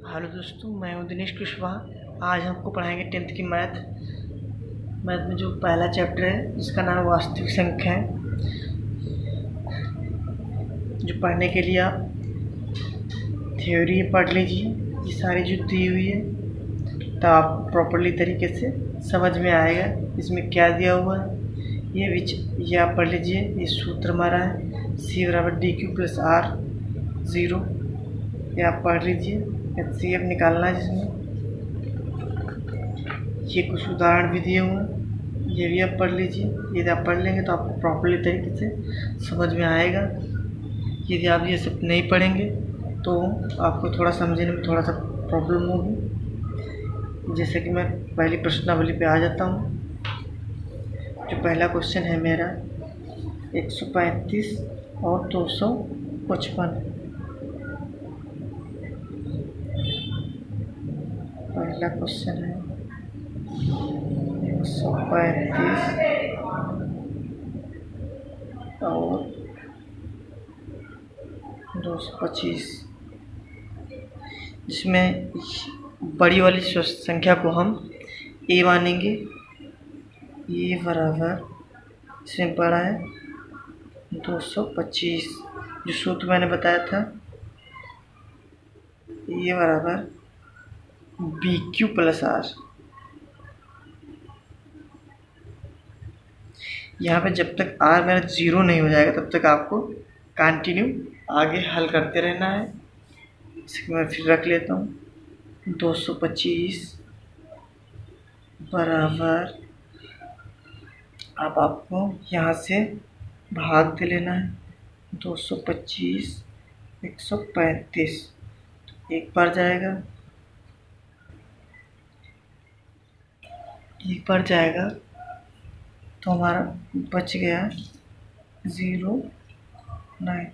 Hello दोस्तों, मैं हूं दिनेश कुशवाहा। आज हमको पढ़ाएंगे 10th की मैथ में जो पहला चैप्टर है जिसका नाम वास्तविक संख्या है। जो पढ़ने के लिए आप थ्योरी पढ़ लीजिए, ये सारी जो दी हुई है तो आप प्रॉपरली तरीके से समझ में आएगा इसमें क्या दिया हुआ है। ये आप पढ़ लीजिए। ये सूत्र हमारा है C/DQ+R0। ये आप पढ़ लीजिए। HCF निकालना है जिसमें ये कुछ उदाहरण भी दिए हुए हैं, ये भी आप पढ़ लीजिए। यदि आप पढ़ लेंगे तो आपको प्रॉपरली तरीके से समझ में आएगा। यदि आप ये सब नहीं पढ़ेंगे तो आपको थोड़ा समझने में थोड़ा सा प्रॉब्लम होगी। जैसे कि मैं पहली प्रश्नावली पे आ जाता हूँ। जो पहला क्वेश्चन है मेरा 135 और 255। पहला क्वेश्चन है 135 और 225, जिसमें बड़ी वाली संख्या को हम a मानेंगे। ये बराबर इसमें बड़ा है 225। जो सूत्र मैंने बताया था ये बराबर BQ+R। यहाँ पे जब तक R मेरा 0 नहीं हो जाएगा तब तक आपको कंटिन्यू आगे हल करते रहना है। इसको मैं फिर रख लेता हूँ। 225 बराबर, अब आपको यहाँ से भाग दे लेना है। 225 135 एक बार जाएगा तो हमारा बच गया 0 9।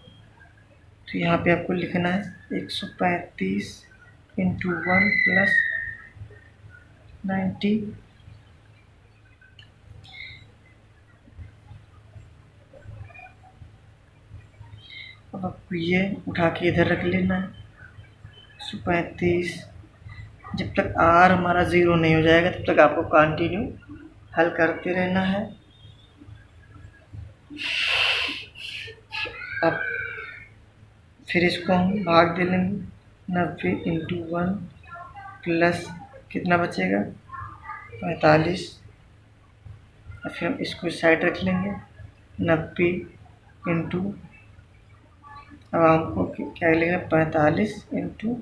तो यहाँ पे आपको लिखना है 135 × 1 + 90। अब आपको ये उठा के इधर रख लेना है 135। जब तक R हमारा 0 नहीं हो जाएगा तब तक आपको कंटिन्यू हल करते रहना है। अब फिर इसको हम भाग दे लेंगे 90 × 1 प्लस कितना बचेगा 45। और फिर हम इसको साइड रख लेंगे 90 × अब हमको क्या लिखना है 45 ×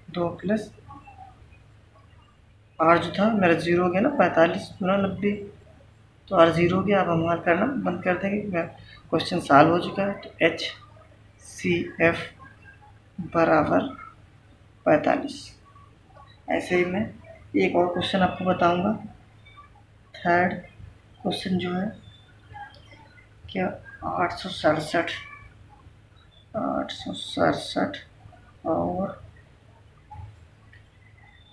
2 प्लस R जो था मेरा 0 हो गया ना, 45 × 90 तो R 0 हो गया। अब हम हल करना बंद कर देंगे। क्वेश्चन सॉल्व हो चुका है। तो HCF बराबर 45। ऐसे ही मैं एक और क्वेश्चन आपको बताऊंगा। थर्ड क्वेश्चन जो है क्या 867 और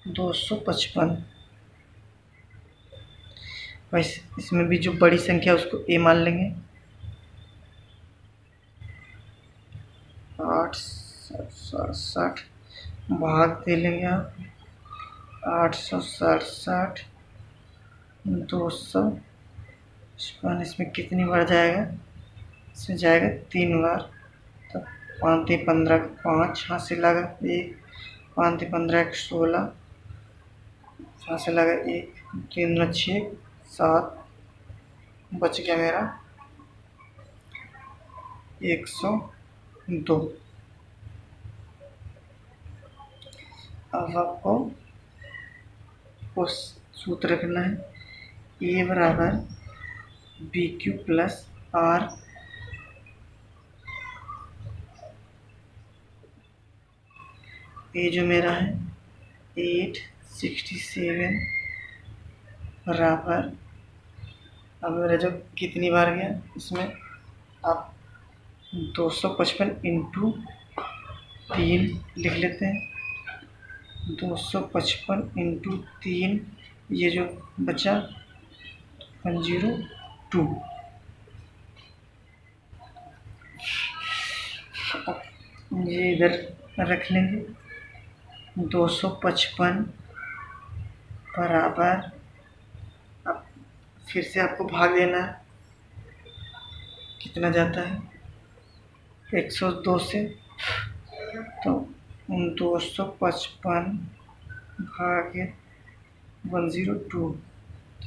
255। वैसे इसमें भी जो बड़ी संख्या उसको a मान लेंगे। 867 भाग दे लेंगे आप 867 255। इसमें कितनी बार जाएगा, इसमें जाएगा 3 बार। तो 5 × 15 5 हाथ से लगा 1, 5 × 15 16 हाथ से लगा 1, 3 × 6 7 बच गया मेरा 102। अब आपको उस सूत्र रखना है A बराबर BQ+R। ये जो मेरा है 867 बराबर, अब मेरा जो कितनी बार गया इसमें आप 255 × 3 लिख लेते हैं। 255 × 3 ये जो बचा 102। ये इधर रख लेंगे। 255 बराबर, अब फिर से आपको भाग देना है, कितना जाता है 102 से, तो 255 भागे 102, तो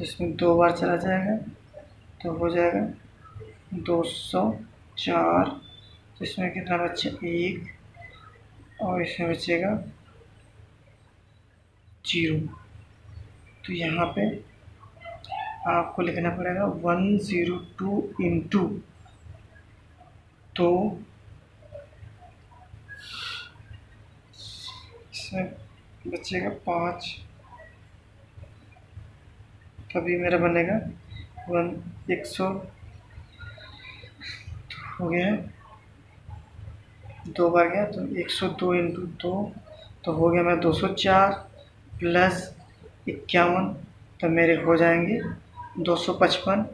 इसमें 2 बार चला जाएगा तो हो जाएगा 204, तो इसमें कितना बचे 1, और इसमें बचेगा 0। तो यहाँ पे आपको लिखना पड़ेगा 102 इंटू, तो इसमें बचेगा 5, तभी मेरा बनेगा 100 हो गया है, 2 बार गया तो 102 इंटू 2, तो हो गया मेरा 204 प्लस 51, तो मेरे हो जाएंगे 255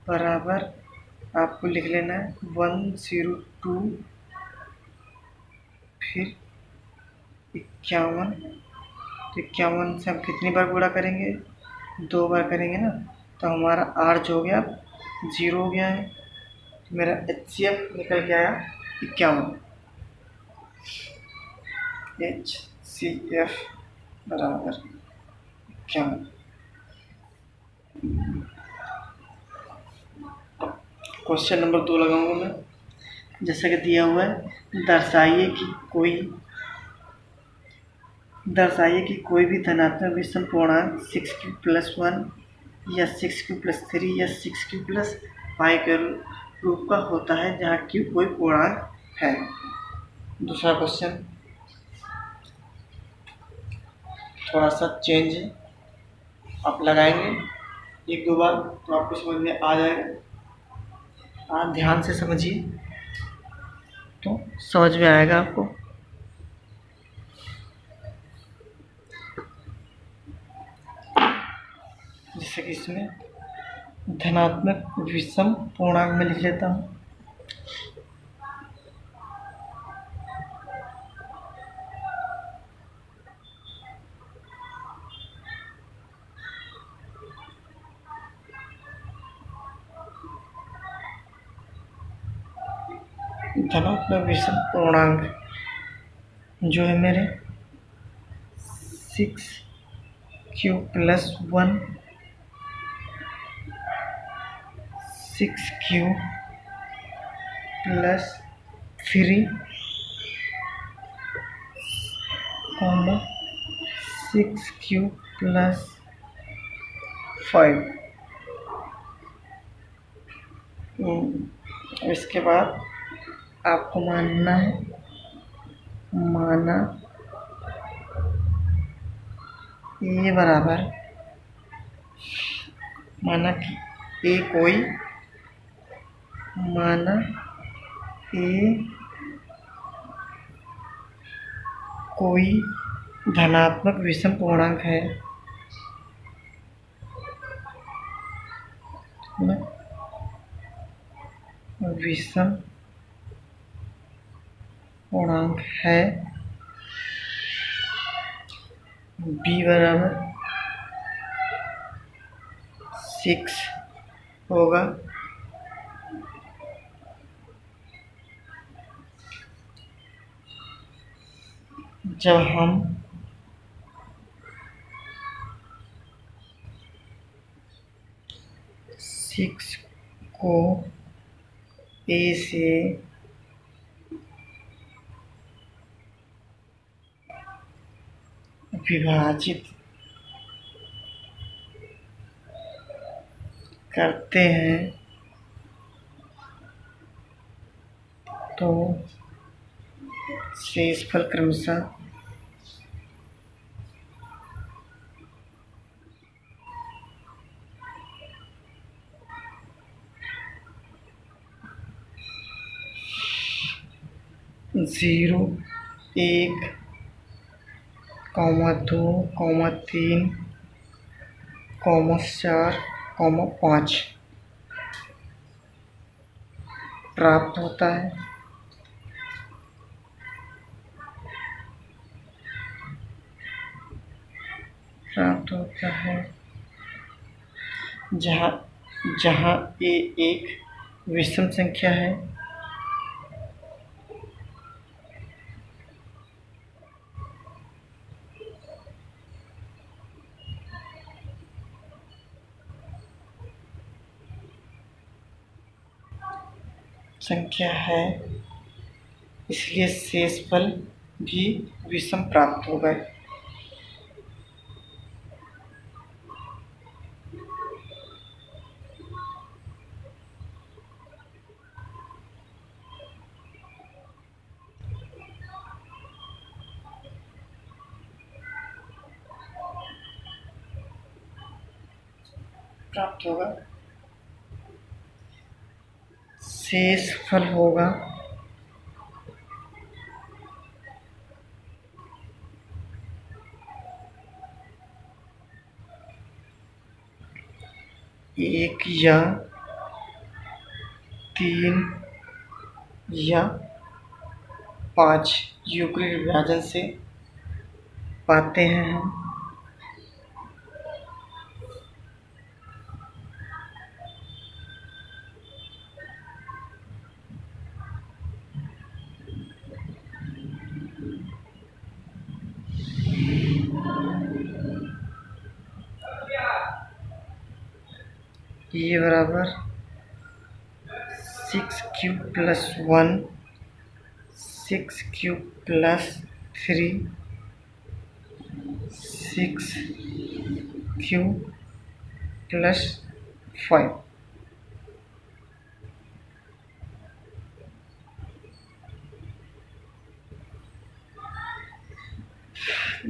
बराबर, आपको लिख लेना है 102 फिर 51, तो 51 से हम कितनी बार गुणा करेंगे, 2 बार करेंगे ना, तो हमारा आर जो हो गया 0 हो गया है, तो मेरा HCF निकल के आया 51, HCF बराबर 51। क्वेश्चन नंबर 2 लगाऊंगा मैं, जैसा कि दिया हुआ है, दर्शाइए कि कोई भी धनात्मक विषम पूर्णांक 6q+1 या 6q+3 या 6q+5 के रूप का होता है जहाँ q कोई पूर्णांक है। दूसरा क्वेश्चन थोड़ा सा चेंज है, आप लगाएंगे 1-2 बार तो आपको समझ में आ जाएगा, आप ध्यान से समझिए तो समझ में आएगा आपको। जैसे कि इसमें धनात्मक विषम पूर्णांक में लिख लेता हूँ, धनात्मक विषम पूर्णांक जो है मेरे 6q+1 6q+3 6q+5। इसके बाद आपको माना ए बराबर, माना कि ए कोई धनात्मक विषम पूर्णांक है, विषम पूर्णांक है, बी बराबर 6 होगा, जब हम सिक्स को ए से विभाजित करते हैं तो शेषफल क्रमशः 0, 1, 2, 3, 4, 5 प्राप्त होता है। प्राप्त होता है जहाँ जहाँ ए एक विषम संख्या है इसलिए शेषफल भी विषम प्राप्त होगा। प्राप्त होगा शेषफल होगा एक या तीन या 5 यूक्लिड विभाजन से पाते हैं हम। ये बराबर 6 क्यूब + 1 6 क्यूब + 3 6 क्यूब + 5।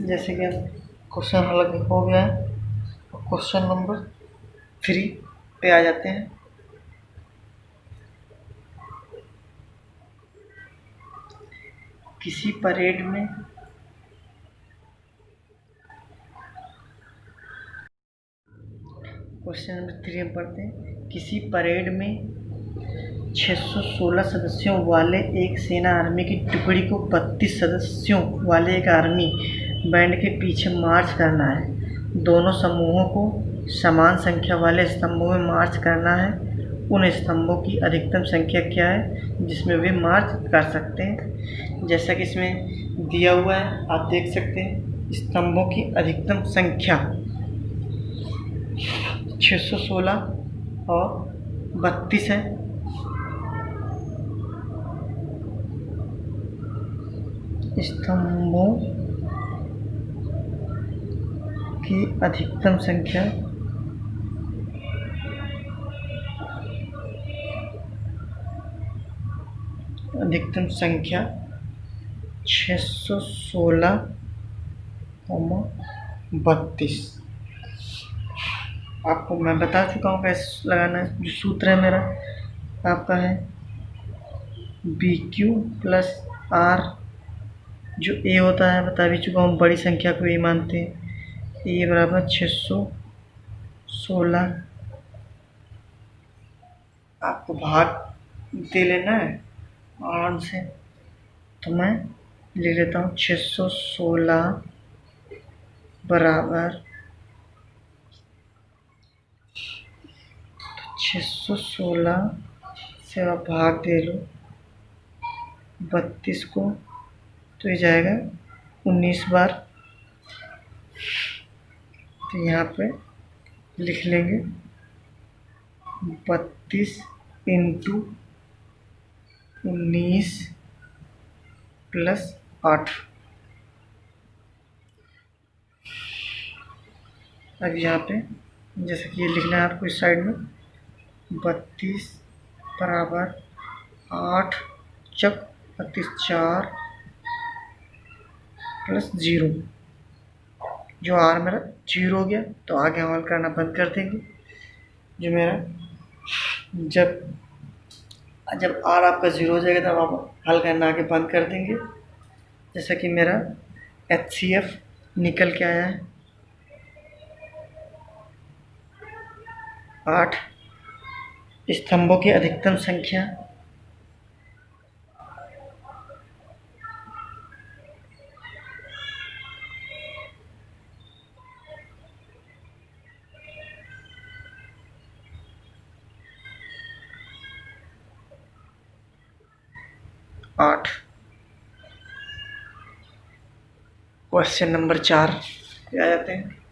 जैसे कि क्वेश्चन हल हो गया है, क्वेश्चन नंबर 3 पे आ जाते हैं। किसी परेड में क्वेश्चन नंबर 3 हम पढ़ते हैं। किसी परेड में 616 सदस्यों वाले एक सेना आर्मी की टुकड़ी को 32 सदस्यों वाले एक आर्मी बैंड के पीछे मार्च करना है। दोनों समूहों को समान संख्या वाले स्तंभों में मार्च करना है। उन स्तंभों की अधिकतम संख्या क्या है जिसमें वे मार्च कर सकते हैं। जैसा कि इसमें दिया हुआ है, आप देख सकते हैं स्तंभों की अधिकतम संख्या 616 और 32 है। स्तंभों की अधिकतम संख्या अधिकतम संख्या 616, 32। आपको मैं बता चुका हूँ कैसे लगाना है। जो सूत्र है मेरा आपका है BQ + R। जो A होता है बता भी चुका हूँ, बड़ी संख्या को A मानते हैं। A बराबर 616। आपको भाग दे लेना है आराम से, तो मैं लिख लेता हूँ 616 बराबर 616 से आप भाग दे लो 32 को, तो ये जाएगा 19 बार। तो यहाँ पे लिख लेंगे 32 × 19 + 8। अब यहाँ पे जैसे कि ये लिखना है आपको इस साइड में 32 बराबर 8 चक 32 4 + 0। जो R मेरा 0 हो गया तो आगे हम हल करना बंद कर देंगे। जो मेरा जब R आपका 0 हो जाएगा तब आप हल करना आगे बंद कर देंगे। जैसा कि मेरा HCF निकल के आया है 8। स्तंभों की अधिकतम संख्या 8। क्वेश्चन नंबर 4 पे आ जाते हैं।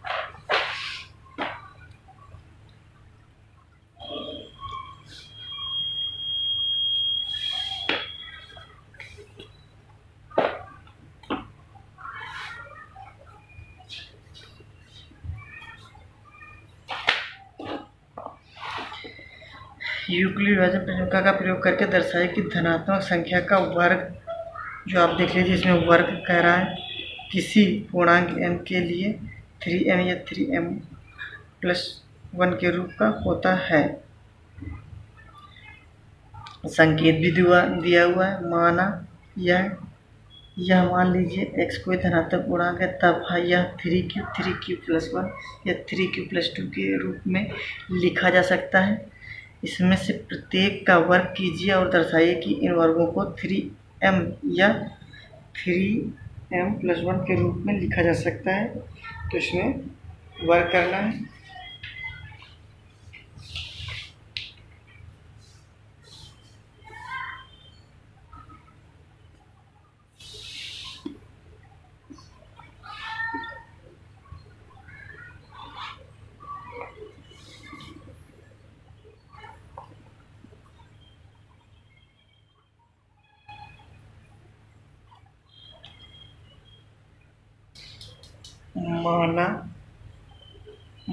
यूक्लिड विभाजन प्रमेय का प्रयोग करके दर्शाए कि धनात्मक संख्या का वर्ग, जो आप देख लीजिए इसमें वर्ग कह रहा है, किसी पूर्णांक m के लिए 3m या 3m+1 के रूप का होता है। संकेत भी दिया हुआ है। माना यह मान लीजिए x कोई धनात्मक पूर्णांक है, तब यह 3q+1 या 3q+2 के रूप में लिखा जा सकता है। इसमें से प्रत्येक का वर्ग कीजिए और दर्शाइए कि इन वर्गों को 3m या 3m+1 के रूप में लिखा जा सकता है। तो इसमें वर्ग करना है।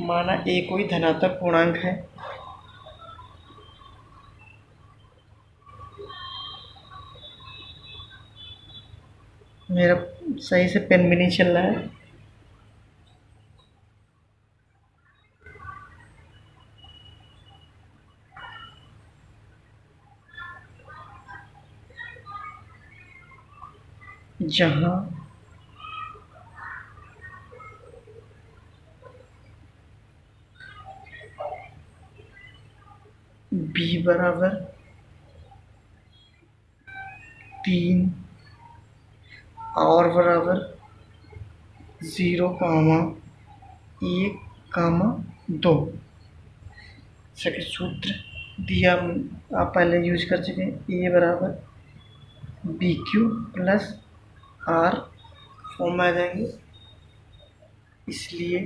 माना a कोई धनात्मक पूर्णांक है, मेरा सही से पेन भी नहीं चल रहा है। जहाँ b बराबर 3 और बराबर 0,1,2 इसका सूत्र दिया आप पहले यूज कर चुके हैं। a बराबर BQ+R फॉर्म में आ जाएंगे, इसलिए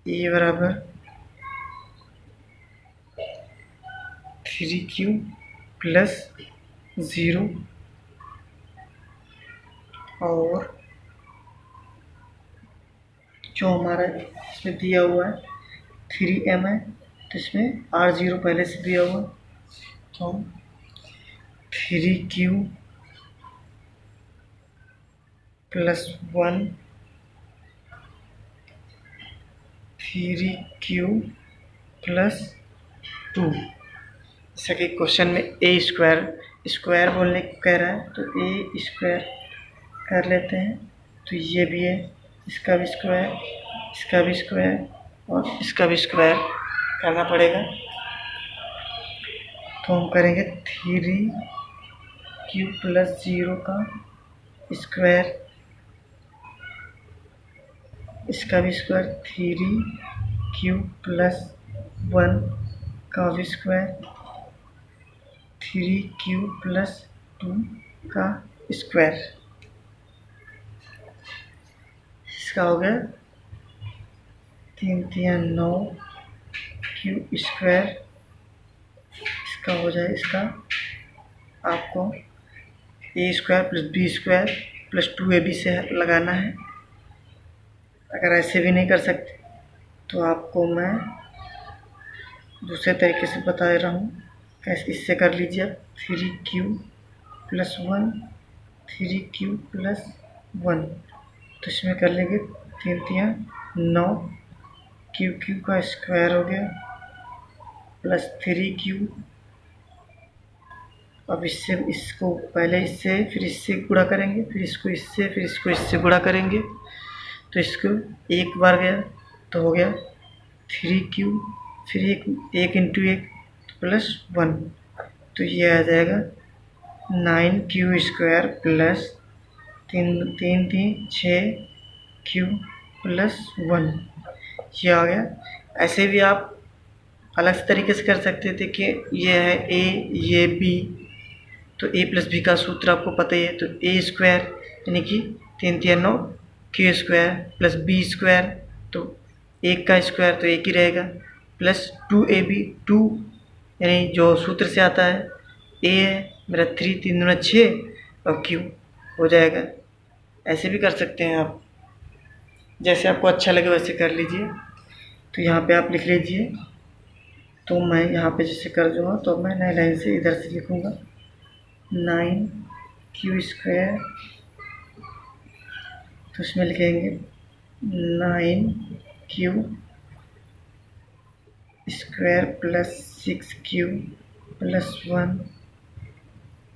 a बराबर 3q+0 और जो हमारा इसमें दिया हुआ है 3m है, तो इसमें R0 पहले से दिया हुआ, तो 3q+1 3q+2। जैसा कि क्वेश्चन में a स्क्वायर बोलने को कह रहा है, तो a स्क्वायर कर लेते हैं। तो ये भी है, इसका भी स्क्वायर, इसका भी स्क्वायर और इसका भी स्क्वायर करना पड़ेगा। तो हम करेंगे 3q+0 का स्क्वायर, इसका भी स्क्वायर, 3q+1 का भी स्क्वायर, 3q+2 का स्क्वायर। इसका हो गया 3×9 q स्क्वायर। इसका हो जाए, इसका आपको a square + b square + 2ab से लगाना है। अगर ऐसे भी नहीं कर सकते तो आपको मैं दूसरे तरीके से बता रहा हूँ, कैसे इससे कर लीजिए। 3q+1 3q+1, तो इसमें कर लेंगे 3×9 q का स्क्वायर हो गया प्लस 3q। अब इससे इसको पहले इससे फिर इससे गुणा करेंगे, फिर इसको इससे, फिर इसको इससे गुणा करेंगे, तो इसको एक बार गया तो हो गया 3q, फिर एक × 1 +1, तो ये आ जाएगा 9q² प्लस 6q+1, ये आ गया। ऐसे भी आप अलग से तरीके से कर सकते थे कि ये है ए, ये बी, तो ए प्लस बी का सूत्र आपको पता ही है, तो ए स्क्वायर यानी कि 3 3 9 Q square plus B square, तो एक का स्क्वायर तो एक ही रहेगा, प्लस 2ab, 2 यानी जो सूत्र से आता है ए है मेरा 3 3 दूना 6 और क्यू हो जाएगा। ऐसे भी कर सकते हैं आप, जैसे आपको अच्छा लगे वैसे कर लीजिए। तो यहाँ पे आप लिख लीजिए, तो मैं यहाँ पे जैसे कर दूँगा तो मैं नई लाइन से इधर से लिखूँगा 9q स्क्वायर, तो उसमें लिखेंगे 9q square plus 6q plus 1।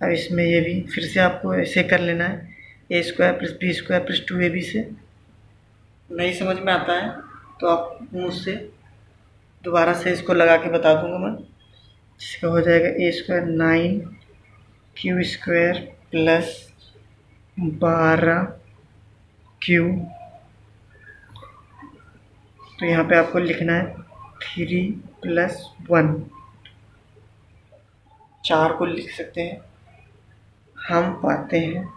अब इसमें ये भी फिर से आपको ऐसे कर लेना है, A square plus B square plus 2ab से नहीं समझ में आता है तो आप मुझसे दोबारा से इसको लगा के बता दूंगा मैं, जिसका हो जाएगा ए square 9q square plus 12q, तो यहाँ पे आपको लिखना है 3 प्लस 1, 4 को लिख सकते हैं। हम पाते हैं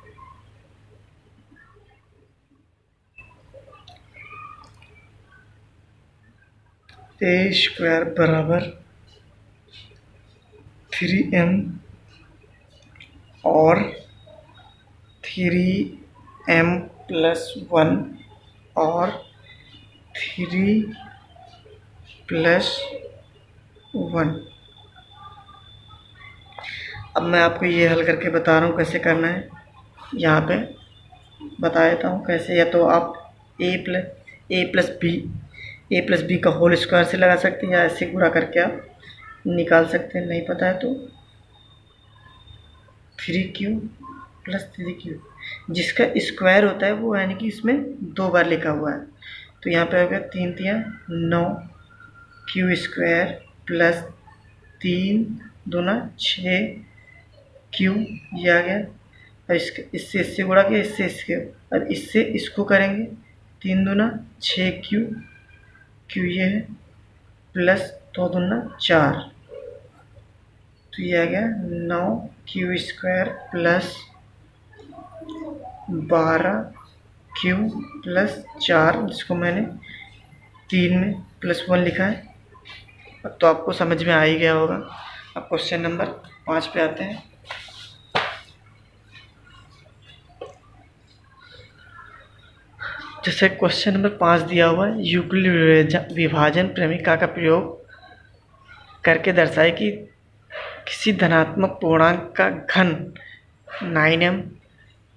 ए स्क्वायर बराबर 3m और 3m प्लस 1 और 3 प्लस 1। अब मैं आपको ये हल करके बता रहा हूँ कैसे करना है, यहाँ पे बता देता हूँ कैसे। या तो आप ए प्लस बी का होल स्क्वायर से लगा सकते हैं, या ऐसे गुणा करके आप निकाल सकते हैं, नहीं पता है तो 3q प्लस 3q, जिसका स्क्वायर होता है वो यानी कि इसमें 2 बार लिखा हुआ है, तो यहाँ पे हो गया 3 3 9 q स्क्वायर प्लस 3 दूना 6 q, ये आ गया। और इससे इससे गुणा किया, इससे इसके, और इससे इसको करेंगे 3 दूना 6q, q ये है प्लस 2 दूना 4, तो ये आ गया 9q square plus 12q plus 4, जिसको मैंने 3 में प्लस 1 लिखा है। अब तो आपको समझ में आ ही गया होगा। अब क्वेश्चन नंबर 5 पे आते हैं। जैसे क्वेश्चन नंबर 5 दिया हुआ है, यूक्लिड विभाजन प्रेमिका का प्रयोग करके दर्शाए कि किसी धनात्मक पूर्णांक का घन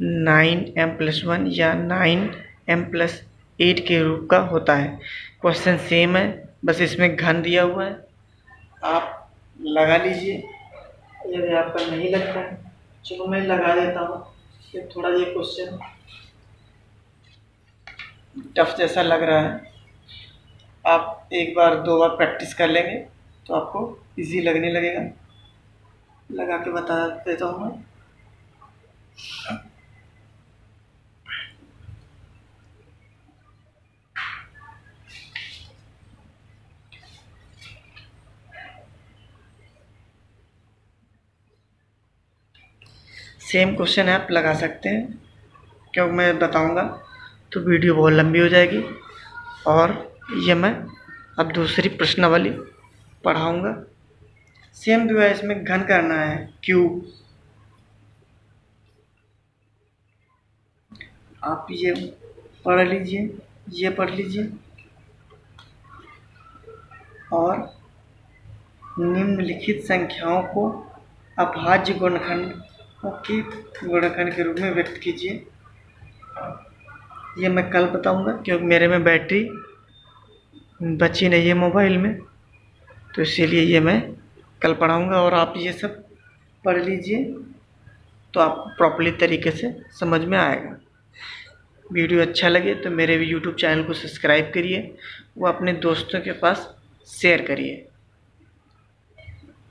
9m प्लस 1 या 9m प्लस 8 के रूप का होता है। क्वेश्चन सेम है, बस इसमें घन दिया हुआ है, आप लगा लीजिए। यदि आपका नहीं लगता है, चलो मैं लगा देता हूँ। ये थोड़ा ये क्वेश्चन टफ जैसा लग रहा है, आप एक बार 2 बार प्रैक्टिस कर लेंगे तो आपको इजी लगने लगेगा। लगा के बता देता हूँ मैं। सेम क्वेश्चन है, आप लगा सकते हैं, क्योंकि मैं बताऊंगा तो वीडियो बहुत लंबी हो जाएगी, और ये मैं अब दूसरी प्रश्नावली पढ़ाऊंगा। सेम जो है, इसमें घन करना है क्यूब। आप ये पढ़ लीजिए, ये पढ़ लीजिए, और निम्नलिखित संख्याओं को अभाज्य गुणनखंडों के गुणनखंड के रूप में व्यक्त कीजिए। ये मैं कल बताऊंगा, क्योंकि मेरे में बैटरी बची नहीं है मोबाइल में, तो इसीलिए ये मैं कल पढ़ाऊंगा। और आप ये सब पढ़ लीजिए तो आपको प्रॉपर्ली तरीके से समझ में आएगा। वीडियो अच्छा लगे तो मेरे भी यूट्यूब चैनल को सब्सक्राइब करिए, वो अपने दोस्तों के पास शेयर करिए।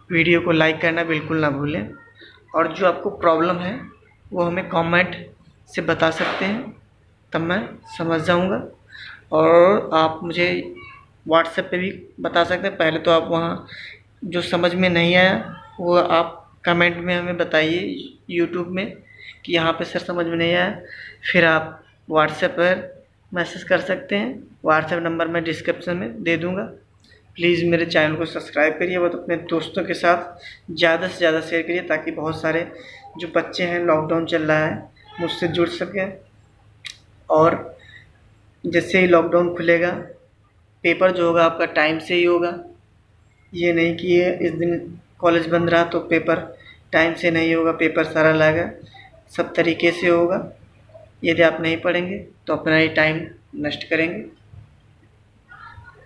वीडियो को लाइक करना बिल्कुल ना भूलें, और जो आपको प्रॉब्लम है वो हमें कमेंट से बता सकते हैं, तब मैं समझ जाऊंगा। और आप मुझे व्हाट्सएप पे भी बता सकते हैं। पहले तो आप वहाँ जो समझ में नहीं आया वो आप कमेंट में हमें बताइए यूट्यूब में कि यहाँ पे सर समझ में नहीं आया, फिर आप व्हाट्सएप पर मैसेज कर सकते हैं। व्हाट्सएप नंबर मैं डिस्क्रिप्शन में दे दूँगा। प्लीज़ मेरे चैनल को सब्सक्राइब करिए और अपने दोस्तों के साथ ज़्यादा से ज़्यादा शेयर करिए, ताकि बहुत सारे जो बच्चे हैं, लॉकडाउन चल रहा है, मुझसे जुड़ सकें। और जैसे ही लॉकडाउन खुलेगा, पेपर जो होगा आपका टाइम से ही होगा। ये नहीं कि ये इस दिन कॉलेज बंद रहा तो पेपर टाइम से नहीं होगा, पेपर सारा लगेगा, सब तरीके से होगा। यदि आप नहीं पढ़ेंगे तो अपना ही टाइम नष्ट करेंगे।